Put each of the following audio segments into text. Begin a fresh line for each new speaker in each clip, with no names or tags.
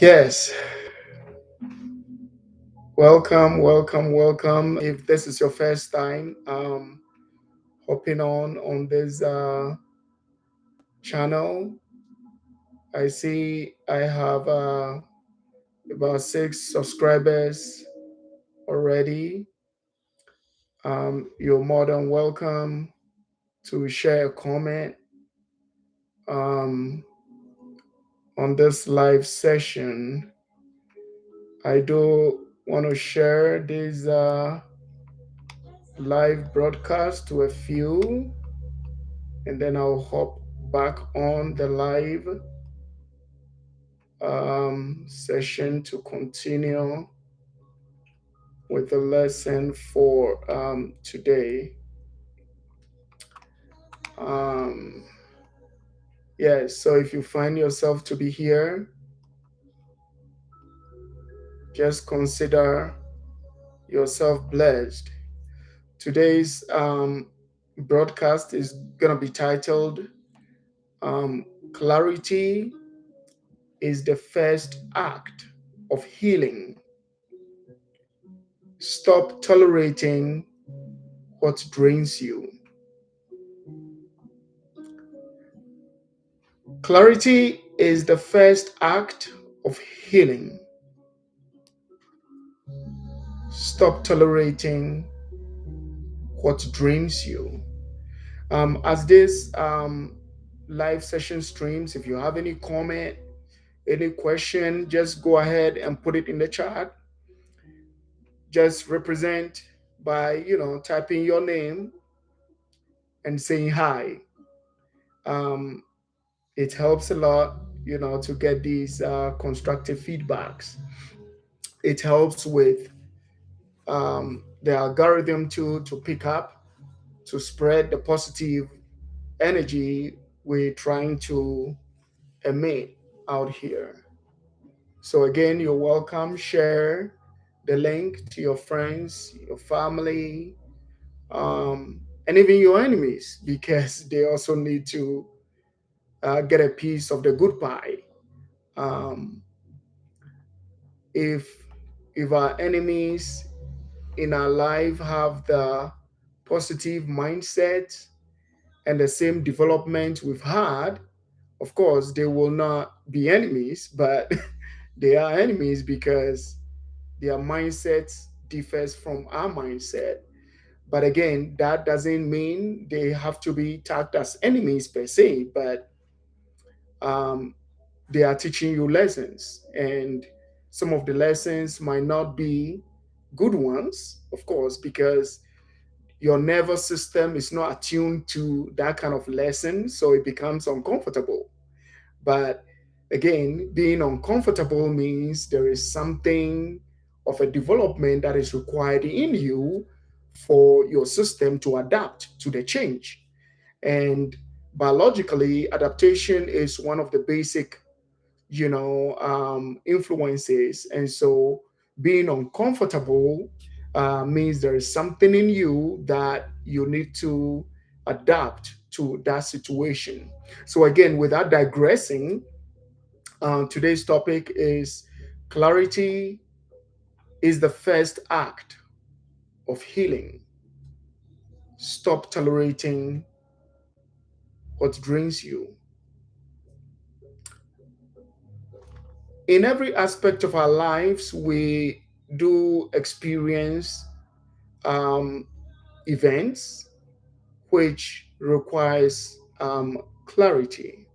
Yes, welcome, welcome, welcome. If this is your first time hopping on this channel, I see I have about 6 subscribers already. You're more than welcome to share a comment um, on this live session. I do want to share this live broadcast to a few, and then I'll hop back on the live session to continue with the lesson for today. Um, yes, so if you find yourself to be here, just consider yourself blessed. Today's broadcast is going to be titled um, Clarity is the First Act of Healing. Stop tolerating what drains you. Clarity is the first act of healing. Stop tolerating what drains you. As this live session streams, if you have any comment, any question, just go ahead and put it in the chat. Just represent by typing your name and saying hi. Um, it helps a lot, to get these constructive feedbacks. It helps with the algorithm to pick up, to spread the positive energy we're trying to emit out here. So again, you're welcome. Share the link to your friends, your family, and even your enemies, because they also need to get a piece of the good pie. Um, if if our enemies in our life have the positive mindset and the same development we've had, of course, they will not be enemies, but they are enemies because their mindset differs from our mindset. But again, that doesn't mean they have to be tagged as enemies per se, but um, they are teaching you lessons. And some of the lessons might not be good ones, of course, because your nervous system is not attuned to that kind of lesson, so it becomes uncomfortable. But again, being uncomfortable means there is something of a development that is required in you for your system to adapt to the change. And biologically, adaptation is one of the basic, influences. And so being uncomfortable means there is something in you that you need to adapt to that situation. So again, without digressing, today's topic is clarity is the first act of healing. Stop tolerating what drains you. In every aspect of our lives, we do experience um, events which requires clarity,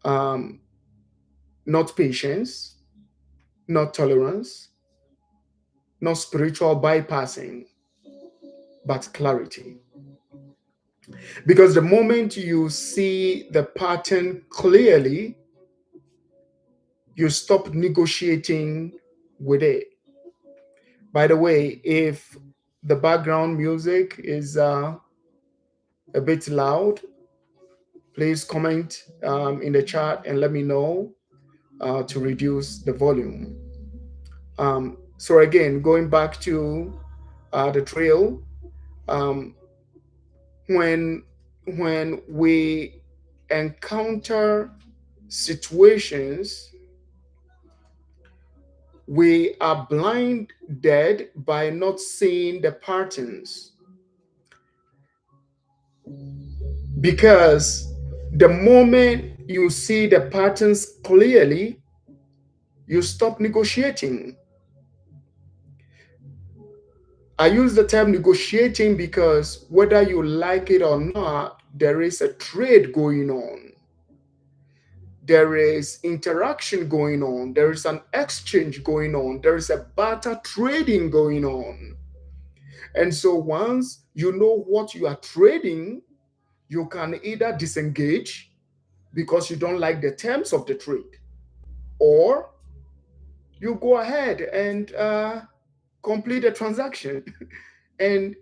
um, not patience, not tolerance, not spiritual bypassing, but clarity. Because the moment you see the pattern clearly, you stop negotiating with it. By the way, if the background music is a bit loud, please comment in the chat and let me know to reduce the volume. So again, going back to the trail, um, when when we encounter situations, we are blinded by not seeing the patterns, because the moment you see the patterns clearly, you stop negotiating. I use the term negotiating because whether you like it or not, there is a trade going on. There is interaction going on. There is an exchange going on. There is a barter trading going on. And so once you know what you are trading, you can either disengage because you don't like the terms of the trade, or you go ahead and complete the transaction. And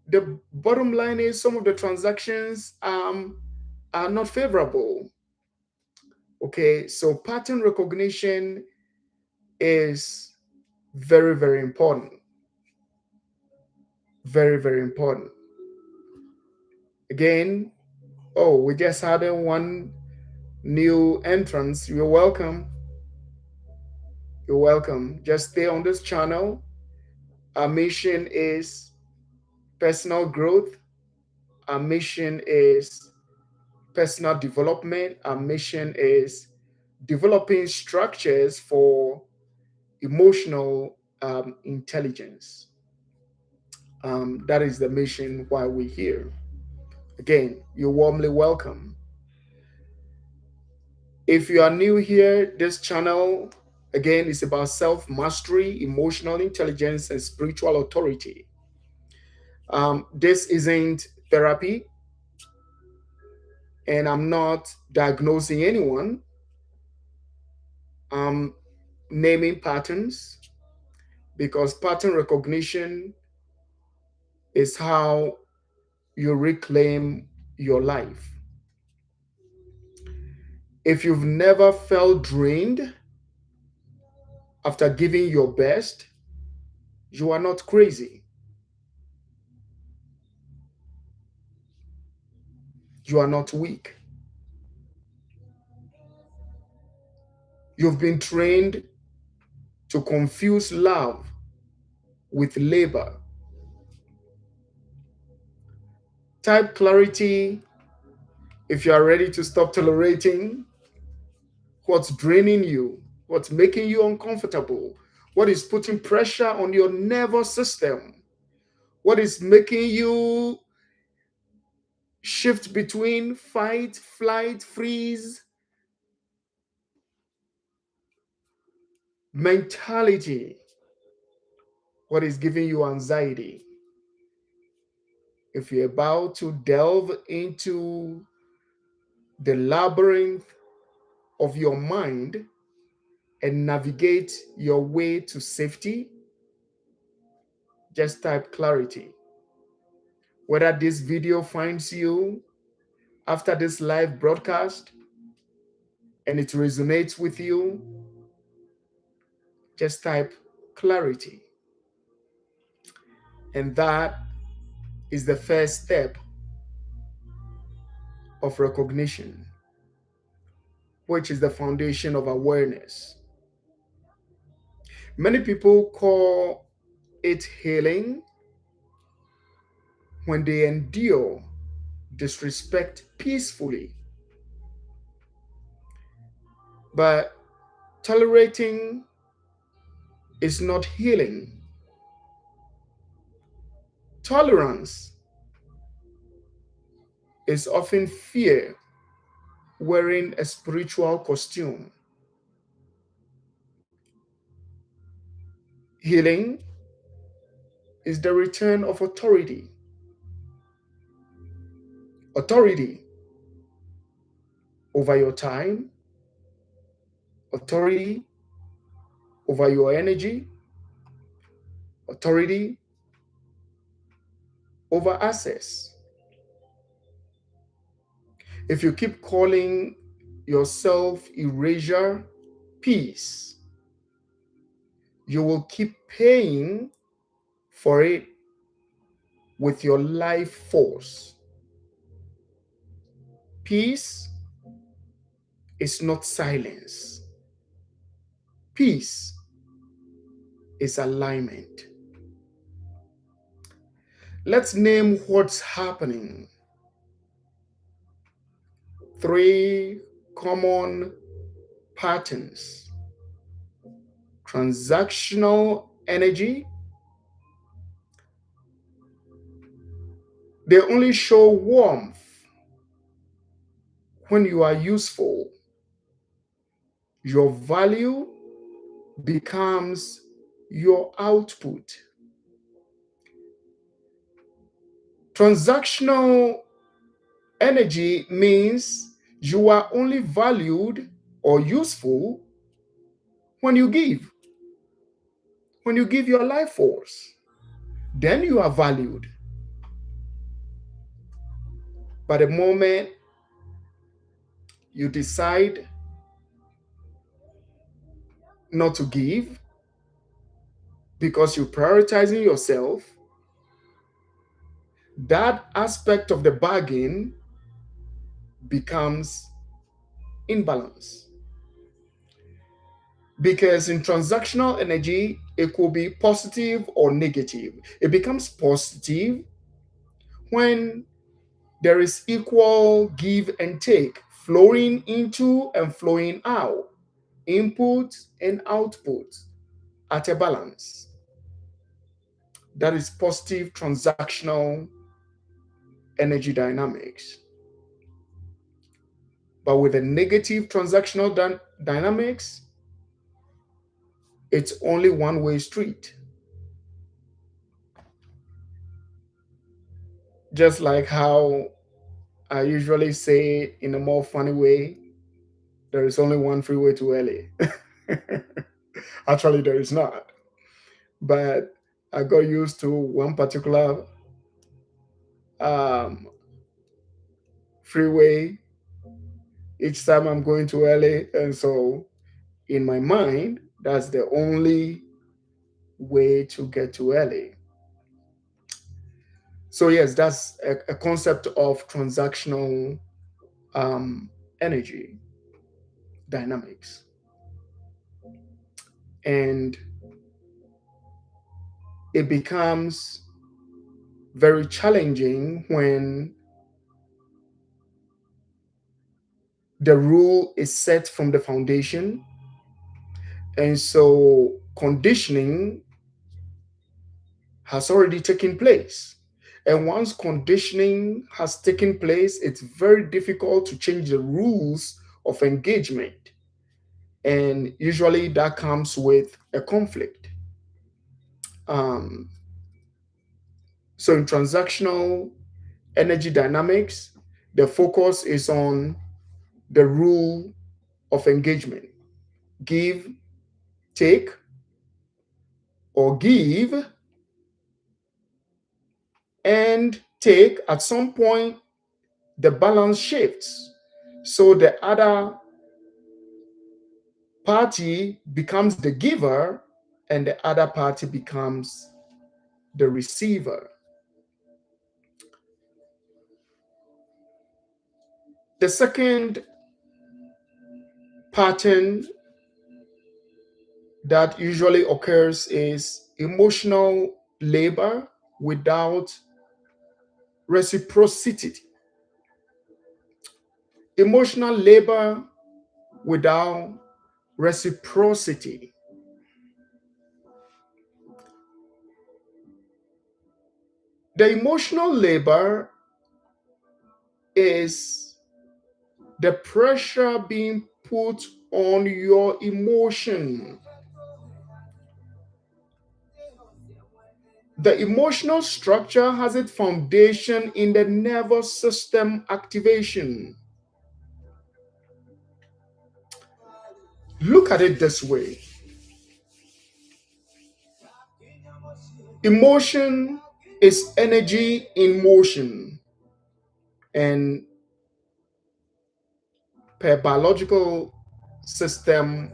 the bottom line is some of the transactions are not favorable. Okay, so pattern recognition is very, very important. Very, very important. Again, oh, we just had one new entrance. You're welcome. You're welcome. Just stay on this channel. Our mission is personal growth. Our mission is personal development. Our mission is developing structures for emotional intelligence. That is the mission why we're here. Again, you're warmly welcome. If you are new here, this channel, again, is about self-mastery, emotional intelligence, and spiritual authority. This isn't therapy, and I'm not diagnosing anyone. I'm naming patterns, because pattern recognition is how you reclaim your life. If you've never felt drained after giving your best, you are not crazy. You are not weak. You've been trained to confuse love with labor. Type clarity if you are ready to stop tolerating what's draining you, what's making you uncomfortable, what is putting pressure on your nervous system, what is making you shift between fight, flight, freeze mentality, what is giving you anxiety. If you're about to delve into the labyrinth of your mind and navigate your way to safety, just type clarity. Whether this video finds you after this live broadcast and it resonates with you, just type clarity. And that is the first step of recognition, which is the foundation of awareness. Many people call it healing when they endure disrespect peacefully. But tolerating is not healing. Tolerance is often fear wearing a spiritual costume. Healing is the return of authority. Authority over your time, authority over your energy, authority over access. If you keep calling yourself erasure peace, you will keep paying for it with your life force. Peace is not silence. Peace is alignment. Let's name what's happening. Three common patterns: transactional energy. They only show warmth when you are useful. Your value becomes your output. Transactional energy means you are only valued or useful when you give. When you give your life force, then you are valued. But the moment you decide not to give because you're prioritizing yourself, that aspect of the bargain becomes imbalance. Because in transactional energy, it could be positive or negative. It becomes positive when there is equal give and take, flowing into and flowing out, input and output at a balance. That is positive transactional energy dynamics. But with a negative transactional dynamics, it's only one way street. Just like how I usually say in a more funny way, there is only one freeway to LA. Actually, there is not. But I got used to one particular um, freeway each time I'm going to LA. And so in my mind, that's the only way to get to LA. So, yes, that's a concept of transactional energy dynamics. And it becomes very challenging when the rule is set from the foundation. And so conditioning has already taken place. And once conditioning has taken place, it's very difficult to change the rules of engagement. And usually that comes with a conflict. Um, so in transactional energy dynamics, the focus is on the rule of engagement: give, take, or give and take. At some point, the balance shifts. So the other party becomes the giver and the other party becomes the receiver. The second pattern that usually occurs is emotional labor without reciprocity. Emotional labor without reciprocity. The emotional labor is the pressure being put on your emotion. The emotional structure has its foundation in the nervous system activation. Look at it this way: emotion is energy in motion, and per biological system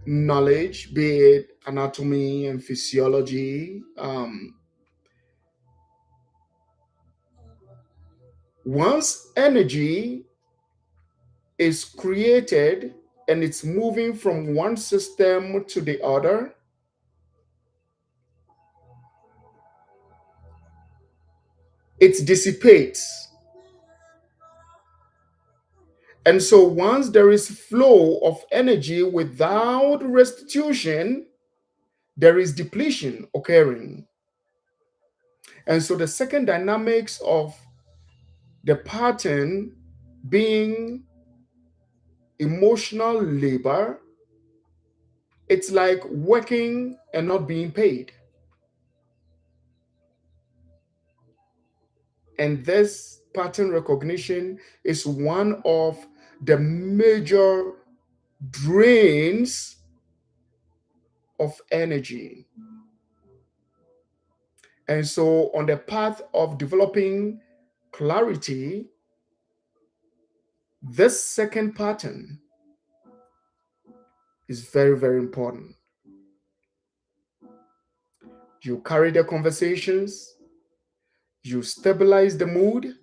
knowledge, be it anatomy and physiology, once energy is created and it's moving from one system to the other, it dissipates. And so once there is flow of energy without restitution, there is depletion occurring. And so the second dynamics of the pattern being emotional labor, it's like working and not being paid. And this pattern recognition is one of the major drains of energy. And so, on the path of developing clarity, this second pattern is very, very important. You carry the conversations, you stabilize the mood,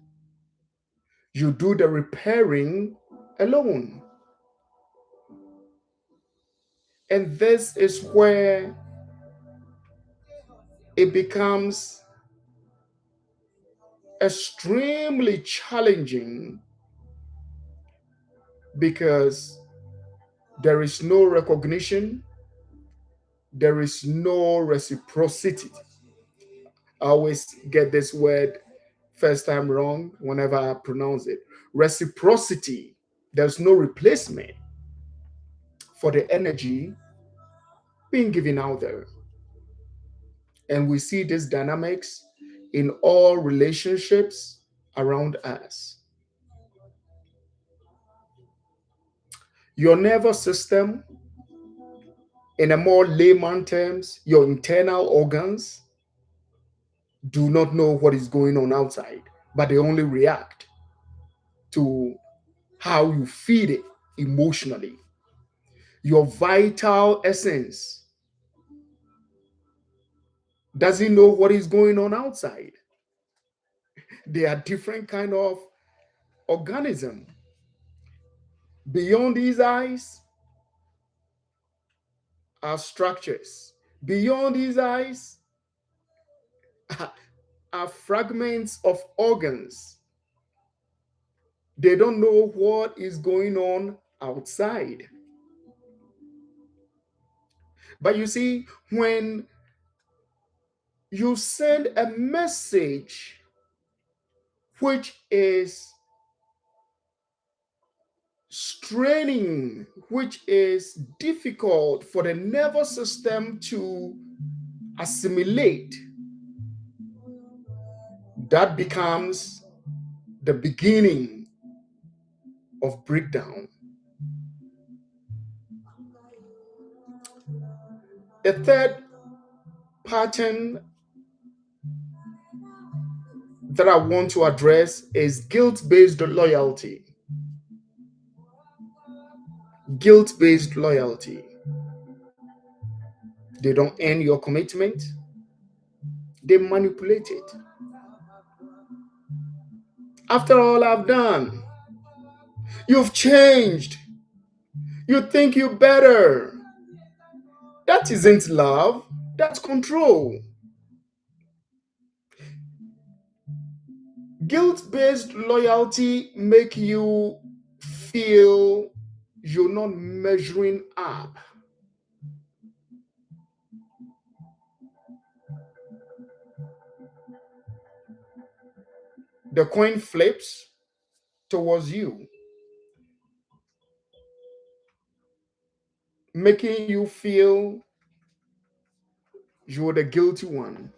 you do the repairing alone. And this is where it becomes extremely challenging because there is no recognition, there is no reciprocity. I always get this word first time wrong whenever I pronounce it. Reciprocity. There's no replacement for the energy being given out there. And we see these dynamics in all relationships around us. Your nervous system, in a more layman terms, your internal organs do not know what is going on outside, but they only react to how you feed it emotionally. Your vital essence doesn't know what is going on outside. They are different kind of organism. Beyond these eyes are structures. Beyond these eyes are fragments of organs. They don't know what is going on outside. But you see, when you send a message which is straining, which is difficult for the nervous system to assimilate, that becomes the beginning of breakdown. A third pattern that I want to address is guilt based loyalty. Guilt based loyalty. They don't earn your commitment, they manipulate it. After all I've done, you've changed. You think you're better. That isn't love, that's control. Guilt-based loyalty make you feel you're not measuring up. The coin flips towards you, making you feel you're the guilty one.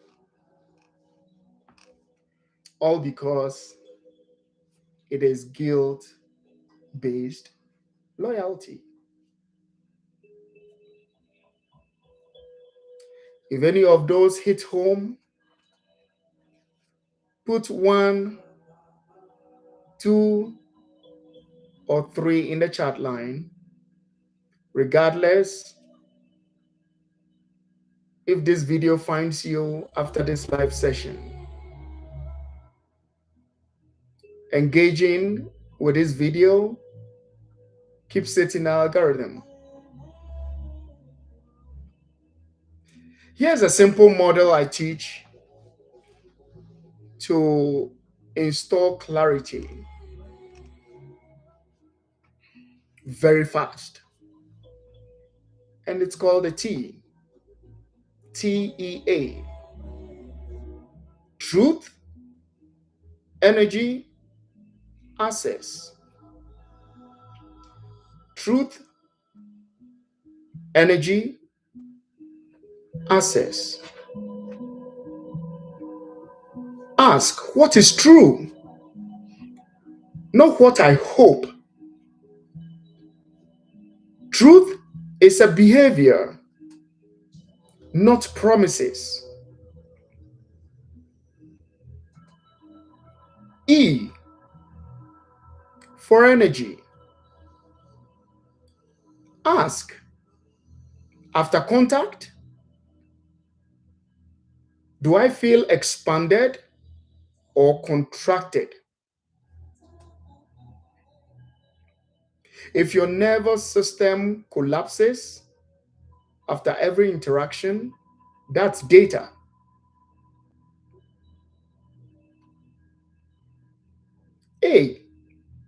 All because it is guilt-based loyalty. If any of those hit home, put 1, 2, or 3 in the chat line. Regardless if this video finds you after this live session, engaging with this video Keep setting the algorithm. Here's a simple model I teach to install clarity very fast. And it's called the TEA. Truth, energy, access. Truth, energy, access. Ask what is true, not what I hope. Truth is a behavior, not promises. E for energy. Ask after contact, do I feel expanded or contracted? If your nervous system collapses after every interaction, that's data. A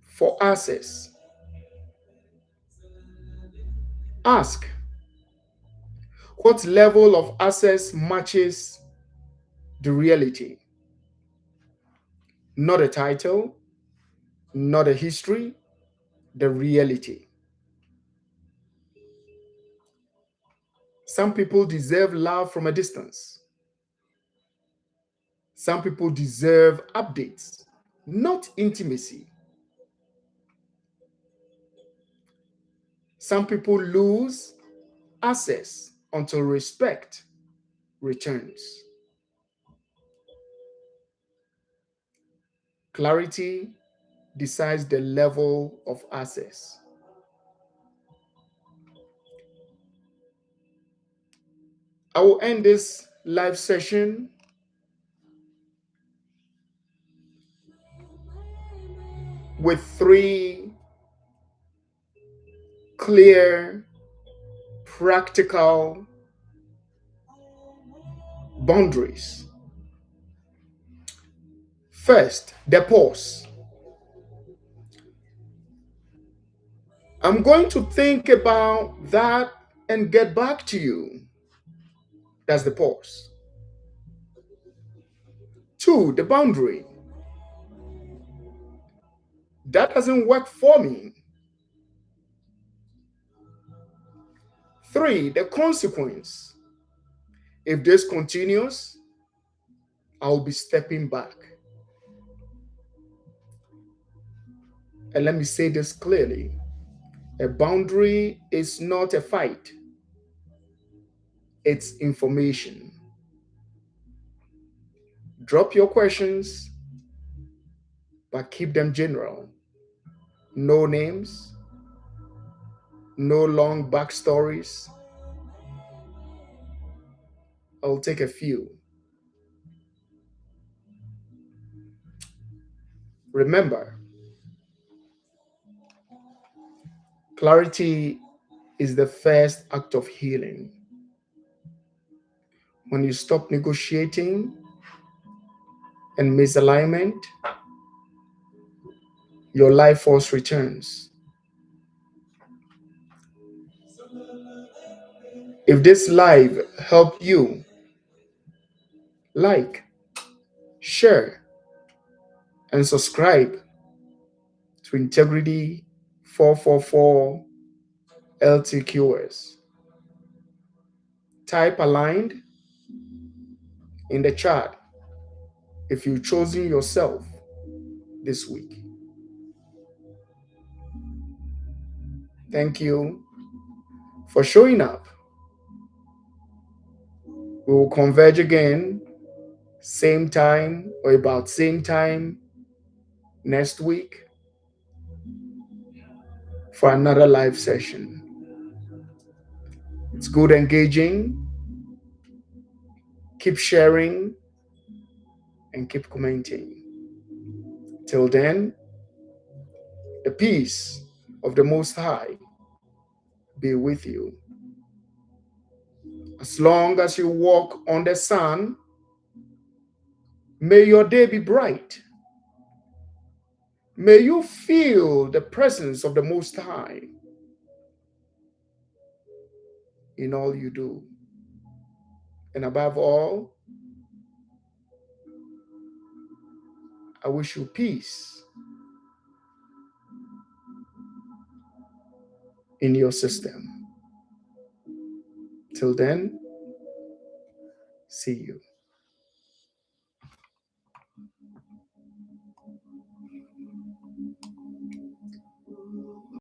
for access. Ask what level of access matches the reality? Not a title, not a history, the reality. Some people deserve love from a distance. Some people deserve updates, not intimacy. Some people lose access until respect returns. Clarity decides the level of access. I will end this live session with three clear, practical boundaries. First, the pause. I'm going to think about that and get back to you. That's the pause. Two, the boundary. That doesn't work for me. Three, the consequence. If this continues, I'll be stepping back. And let me say this clearly. A boundary is not a fight. It's information. Drop your questions, but keep them general. No names, no long backstories. I'll take a few. Remember, clarity is the first act of healing. When you stop negotiating and misalignment, your life force returns. If this live helped you, like, share, and subscribe to Integrity 444 LTQS. Type aligned in the chat if you've chosen yourself this week. Thank you for showing up. We will converge again, same time or about same time next week for another live session. It's good engaging. Keep sharing and keep commenting. Till then, the peace of the Most High be with you. As long as you walk on the sun, may your day be bright. May you feel the presence of the Most High in all you do. And above all, I wish you peace in your system. Till then, see you.